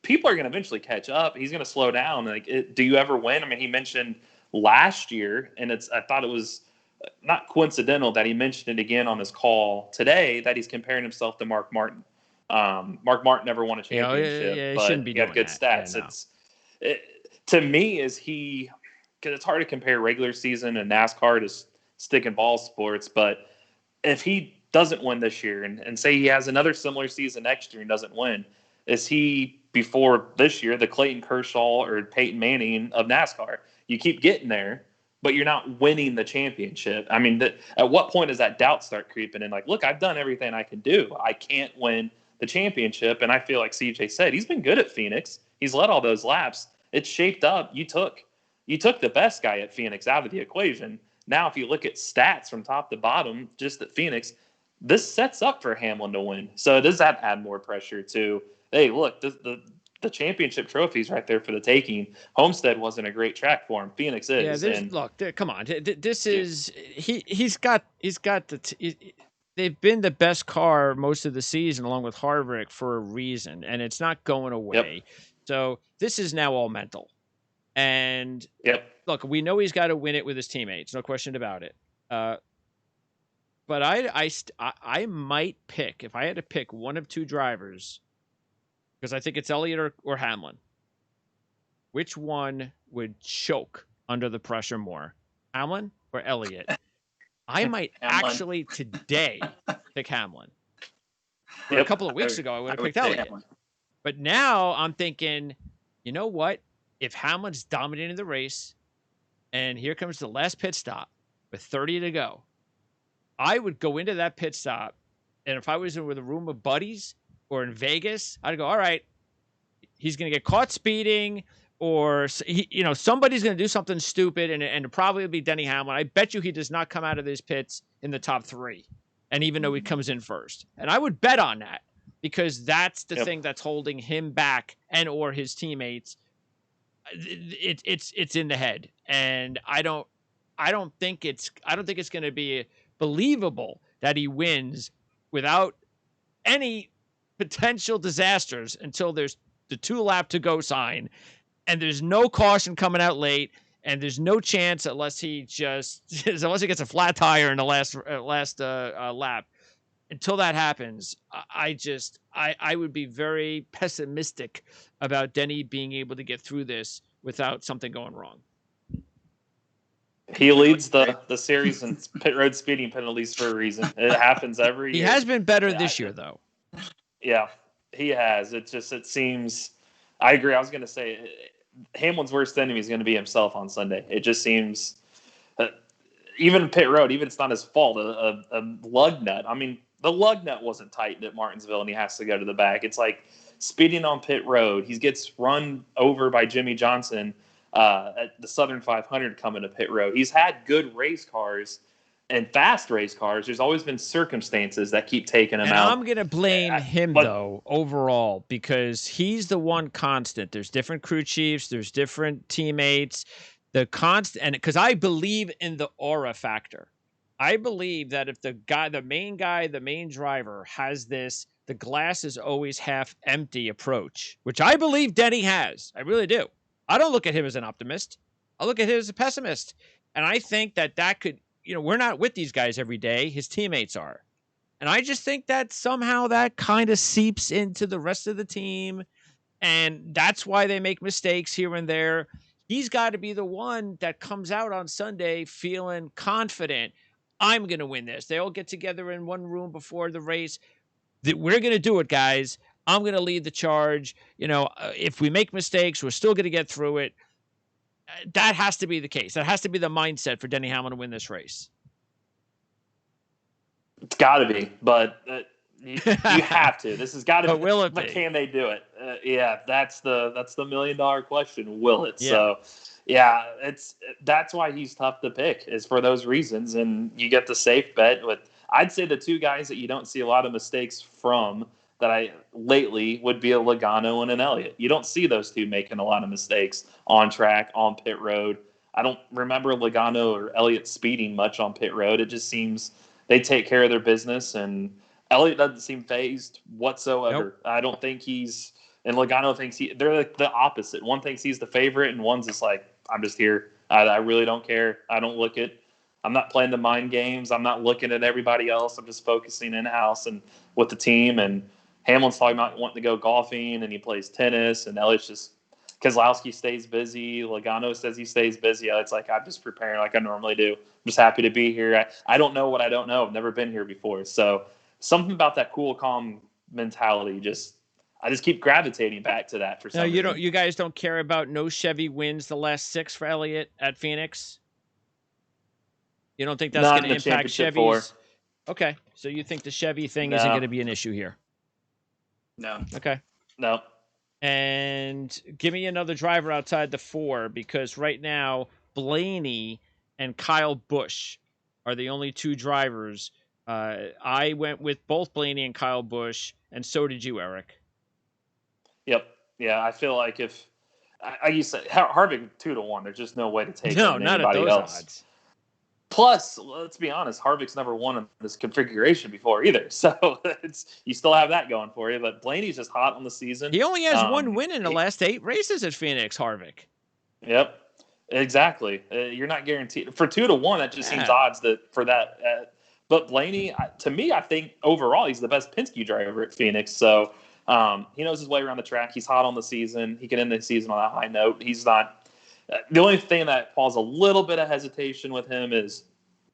people are going to eventually catch up. He's going to slow down. Do you ever win? I mean, he mentioned last year, and I thought it was not coincidental that he mentioned it again on his call today that he's comparing himself to Mark Martin. Mark Martin never won a championship, but he had good stats. Yeah, no. To me, because it's hard to compare regular season and NASCAR to stick and ball sports, but if he doesn't win this year and say he has another similar season next year and doesn't win, is he before this year the Clayton Kershaw or Peyton Manning of NASCAR? You keep getting there, but you're not winning the championship. I mean, at what point does that doubt start creeping in? Like, look, I've done everything I can do. I can't win the championship. And I feel like CJ said, he's been good at Phoenix. He's led all those laps. It's shaped up. You took the best guy at Phoenix out of the equation. Now, if you look at stats from top to bottom, just at Phoenix, this sets up for Hamlin to win. So does that add more pressure to, hey, look, the championship trophy's right there for the taking. Homestead wasn't a great track for him. Phoenix is. Yeah, come on. This is he's got they've been the best car most of the season along with Harvick for a reason, and it's not going away. Yep. So this is now all mental. And look, we know he's got to win it with his teammates, no question about it. But I might pick, if I had to pick one of 2 drivers, because I think it's Elliott or Hamlin. Which one would choke under the pressure more, Hamlin or Elliott? I might actually today pick Hamlin. A couple of weeks ago, I would have picked Elliott. Hamlin. But now I'm thinking, you know what? If Hamlin's dominating the race, and here comes the last pit stop with 30 to go, I would go into that pit stop, and if I was with a room of buddies or in Vegas, I'd go, all right, he's going to get caught speeding, or somebody's going to do something stupid, and it'll probably be Denny Hamlin. I bet you he does not come out of these pits in the top 3, and even though he comes in first. And I would bet on that, because that's the thing that's holding him back and or his teammates. It's in the head, and I don't think it's going to be believable that he wins without any potential disasters until there's the 2-lap to go sign, and there's no caution coming out late, and there's no chance unless he gets a flat tire in the last lap. Until that happens, I would be very pessimistic about Denny being able to get through this without something going wrong. He leads the series in pit road speeding penalties for a reason. It happens every year. He has been better this year, though. Yeah, he has. It seems. I agree. I was going to say Hamlin's worst enemy is going to be himself on Sunday. It just seems, even pit road, even it's not his fault. A lug nut. I mean, the lug nut wasn't tightened at Martinsville, and he has to go to the back. It's like speeding on pit road. He gets run over by Jimmy Johnson at the Southern 500 coming to pit road. He's had good race cars in fast race cars, there's always been circumstances that keep taking him And out. I'm going to blame him, But though, overall, because he's the one constant. There's different crew chiefs, there's different teammates. The constant, and because I believe in the aura factor. I believe that if the main driver has this, the glass is always half empty approach, which I believe Denny has. I really do. I don't look at him as an optimist. I look at him as a pessimist. And I think that could, we're not with these guys every day. His teammates are. And I just think that somehow that kind of seeps into the rest of the team. And that's why they make mistakes here and there. He's got to be the one that comes out on Sunday feeling confident. I'm going to win this. They all get together in one room before the race. We're going to do it, guys. I'm going to lead the charge. If we make mistakes, we're still going to get through it. That has to be the case. That has to be the mindset for Denny Hamlin to win this race. It's got to be, but you have to. This has got to. But will it but be? Can they do it? Yeah, that's the $1 million question. Will it? Yeah. So, yeah, that's why he's tough to pick. Is for those reasons, and you get the safe bet with. I'd say the two guys that you don't see a lot of mistakes from lately would be a Logano and an Elliott. You don't see those two making a lot of mistakes on track, on pit road. I don't remember Logano or Elliott speeding much on pit road. It just seems they take care of their business, and Elliott doesn't seem phased whatsoever. Nope. I don't think and Logano thinks they're like the opposite. One thinks he's the favorite, and one's just like, I'm just here. I really don't care. I'm not playing the mind games. I'm not looking at everybody else. I'm just focusing in-house and with the team. And Hamlin's talking about wanting to go golfing, and he plays tennis, and Elliott's just Keselowski stays busy. Logano says he stays busy. It's like, I'm just preparing like I normally do. I'm just happy to be here. I don't know what I don't know. I've never been here before. So something about that cool, calm mentality, I just keep gravitating back to that for some reason. No, you guys don't care about no Chevy wins the last 6 for Elliott at Phoenix? You don't think that's going to impact Chevys? Okay. So you think the Chevy thing isn't going to be an issue here? No. Okay. No. And give me another driver outside the 4, because right now Blaney and Kyle Busch are the only 2 drivers. I went with both Blaney and Kyle Busch, and so did you, Eric. Yep. Yeah, I feel like if I used to Harvick 2-1, there's just no way to take him not anybody at those else. Odds. Plus, let's be honest, Harvick's never won in this configuration before either. So you still have that going for you. But Blaney's just hot on the season. He only has 1 win in the last 8 races at Phoenix, Harvick. Yep, exactly. You're not guaranteed. For 2-1, that just seems odds for that. But Blaney, to me, I think overall he's the best Penske driver at Phoenix. So he knows his way around the track. He's hot on the season. He can end the season on a high note. He's not. The only thing that caused a little bit of hesitation with him is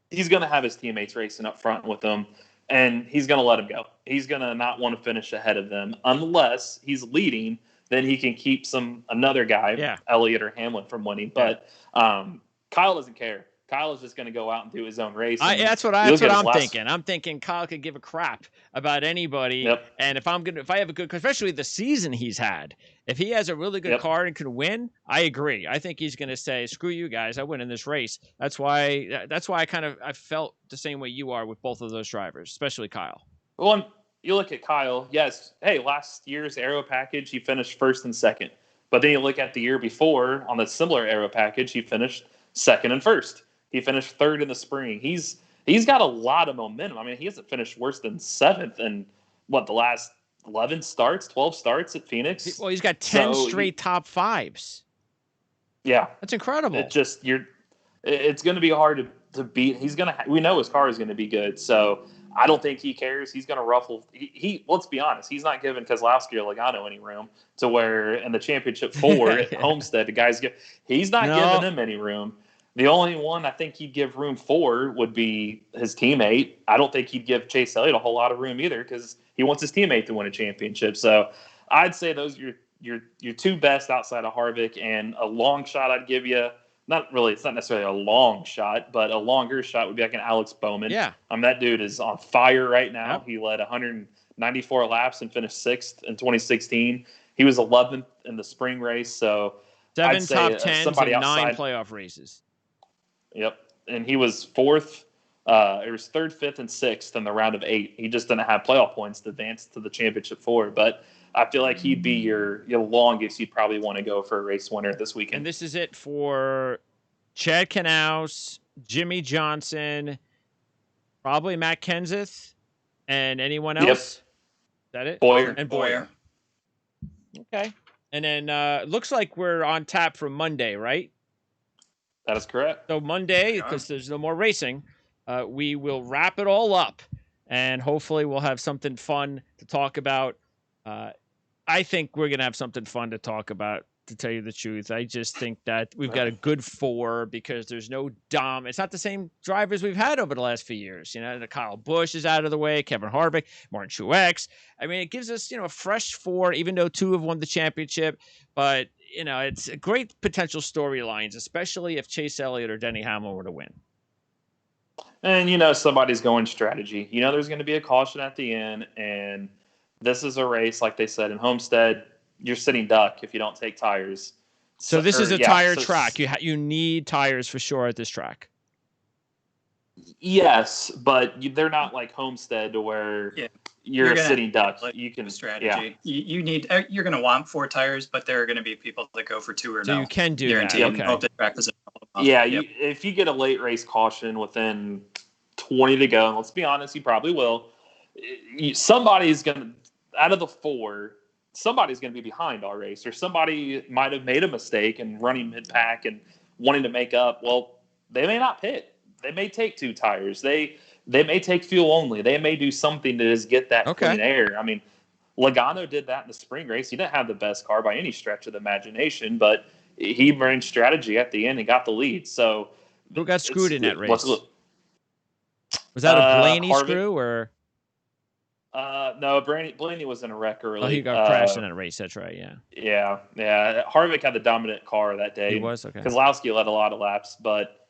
he's going to have his teammates racing up front with him, and he's going to let him go. He's going to not want to finish ahead of them unless he's leading. Then he can keep another guy, Elliott or Hamlin, from winning. But Kyle doesn't care. Kyle is just going to go out and do his own race. That's what I'm thinking. I'm thinking Kyle could give a crap about anybody. Yep. And if I have a good, especially the season he's had, if he has a really good car and can win, I agree. I think he's going to say, "Screw you guys, I win in this race." That's why I felt the same way you are with both of those drivers, especially Kyle. Well, you look at Kyle. Yes, hey, last year's aero package, he finished 1st and 2nd. But then you look at the year before on the similar aero package, he finished 2nd and 1st. He finished 3rd in the spring. He's got a lot of momentum. I mean, he hasn't finished worse than 7th in the last 11 starts, 12 starts at Phoenix. Well, he's got 10 straight top 5s. Yeah, that's incredible. It's going to be hard to beat. We know his car is going to be good, so I don't think he cares. He's going to ruffle. Let's be honest. He's not giving Keselowski or Logano any room to where in the championship 4 at Homestead, the guys he's not giving them any room. The only one I think he'd give room for would be his teammate. I don't think he'd give Chase Elliott a whole lot of room either because he wants his teammate to win a championship. So I'd say those are your 2 best outside of Harvick, and a long shot I'd give you. It's not necessarily a long shot, but a longer shot would be like an Alex Bowman. Yeah. That dude is on fire right now. Yep. He led 194 laps and finished 6th in 2016. He was 11th in the spring race. So 7 top 10s and 9 playoff races. Yep. And he was 4th It was 3rd, 5th, and 6th in the round of 8. He just didn't have playoff points to advance to the championship 4. But I feel like he'd be your longest you'd probably want to go for a race winner this weekend. And this is it for Chad Knaus, Jimmy Johnson, probably Matt Kenseth, and anyone else? Yep. Is that it? Boyer. And Boyer. Okay. And then looks like we're on tap for Monday, right? That is correct. So Monday, because there's no more racing, we will wrap it all up, and hopefully we'll have something fun to talk about. I think we're going to have something fun to talk about, to tell you the truth. I just think that we've got a good 4 because there's no dom. It's not the same drivers we've had over the last few years. You know, Kyle Busch is out of the way, Kevin Harvick, Martin Truex. I mean, it gives us, a fresh 4, even though 2 have won the championship. But, it's a great potential storylines, especially if Chase Elliott or Denny Hamlin were to win. And, somebody's going strategy. There's going to be a caution at the end, and this is a race, like they said, in Homestead, you're sitting duck if you don't take tires. So this is a tire track. You need tires for sure at this track. Yes, but they're not like Homestead to where you're a sitting duck. You can strategy. Yeah. You're going to want 4 tires, but there are going to be people that go for 2 or no. So you can do guaranteed. that. Okay. Hope the track doesn't if you get a late race caution within 20 to go, and let's be honest, you probably will. Somebody's going to, out of the 4, somebody's going to be behind all race, or somebody might have made a mistake and running mid-pack and wanting to make up. Well, they may not pit. They may take 2 tires. They may take fuel only. They may do something to just get that clean air. I mean, Logano did that in the spring race. He didn't have the best car by any stretch of the imagination, but he ran strategy at the end and got the lead. So who got screwed in that race? Was that a Blaney screw or? No, Blaney was in a wreck early. Oh, he got crashed in that race. That's right. Yeah. Harvick had the dominant car that day. He was okay. Kozlowski led a lot of laps, but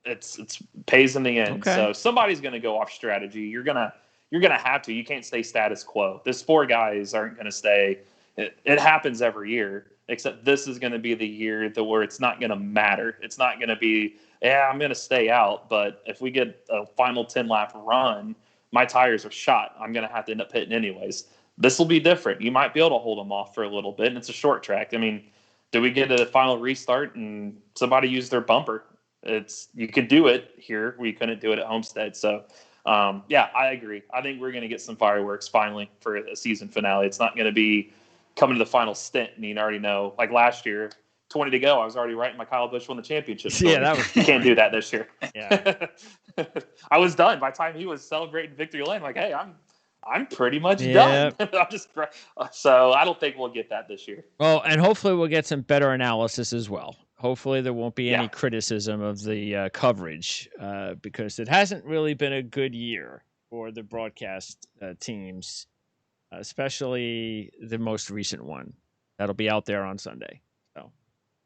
it's pays in the end. Okay. So somebody's going to go off strategy. You're gonna have to. You can't stay status quo. These 4 guys aren't going to stay. It happens every year, except this is going to be the year where it's not going to matter. It's not going to be, I'm going to stay out. But if we get a final 10-lap run, my tires are shot. I'm going to have to end up pitting anyways. This will be different. You might be able to hold them off for a little bit, and it's a short track. I mean, do we get a final restart and somebody use their bumper? You could do it here. We couldn't do it at Homestead. So, I agree. I think we're going to get some fireworks finally for a season finale. It's not going to be coming to the final stint, and you already know, like last year, 20 to go, I was already writing my Kyle Busch won the championship story. Yeah, that was you can't do that this year. Yeah. I was done by the time he was celebrating victory lane. Like, hey, I'm pretty much done. So I don't think we'll get that this year. Well, and hopefully we'll get some better analysis as well. Hopefully there won't be any criticism of the coverage because it hasn't really been a good year for the broadcast teams, especially the most recent one. That'll be out there on Sunday. So.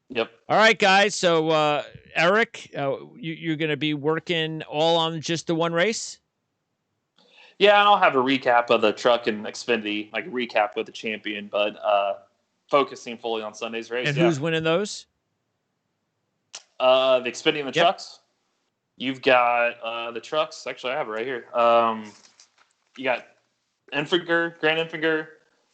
Yep. All right, guys. So, Eric, you're going to be working all on just the one race? Yeah, and I'll have a recap of the truck and Xfinity, like a recap with the champion, but focusing fully on Sunday's race. And who's winning those? The Xfinity and the trucks. You've got the trucks. Actually, I have it right here. You got Enfinger, Grand Enfinger.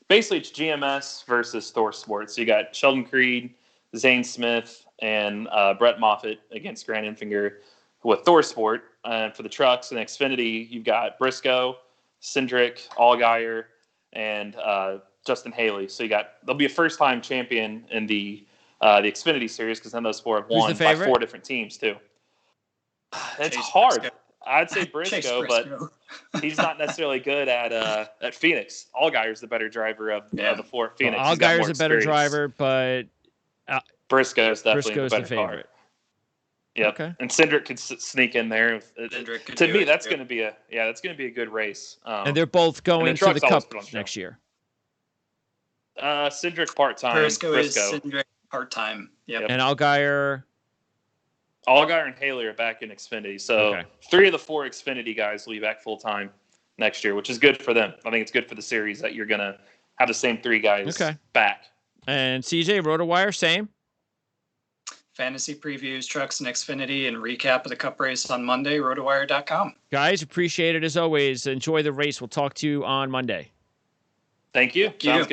Basically, it's GMS versus Thor Sports. So you got Sheldon Creed, Zane Smith, and Brett Moffitt against Grand Enfinger with Thor Sport. And for the trucks and Xfinity, you've got Briscoe, Cindric, Allgaier, and Justin Haley. So there'll be a first-time champion in the Xfinity series because then those 4 have won by 4 different teams too. It's Chase hard. Briscoe. I'd say Briscoe, but he's not necessarily good at Phoenix. Allgaier's the better driver of the 4 Phoenix. Well, Allgaier's a better driver, but Briscoe's definitely the better car. Yeah, okay. And Cindric could sneak in there. To me, that's going to be a good race. And they're both going to the Cup next year. Cindric part-time. Briscoe is Cindric part-time. Yep. And Allgaier and Haley are back in Xfinity. So 3 of the 4 Xfinity guys will be back full-time next year, which is good for them. I think it's good for the series that you're going to have the same 3 guys back. And CJ, RotoWire, same? fantasy previews, trucks, and Xfinity, and recap of the Cup race on Monday, rotowire.com. Guys, appreciate it as always. Enjoy the race. We'll talk to you on Monday. Thank you. Sounds good.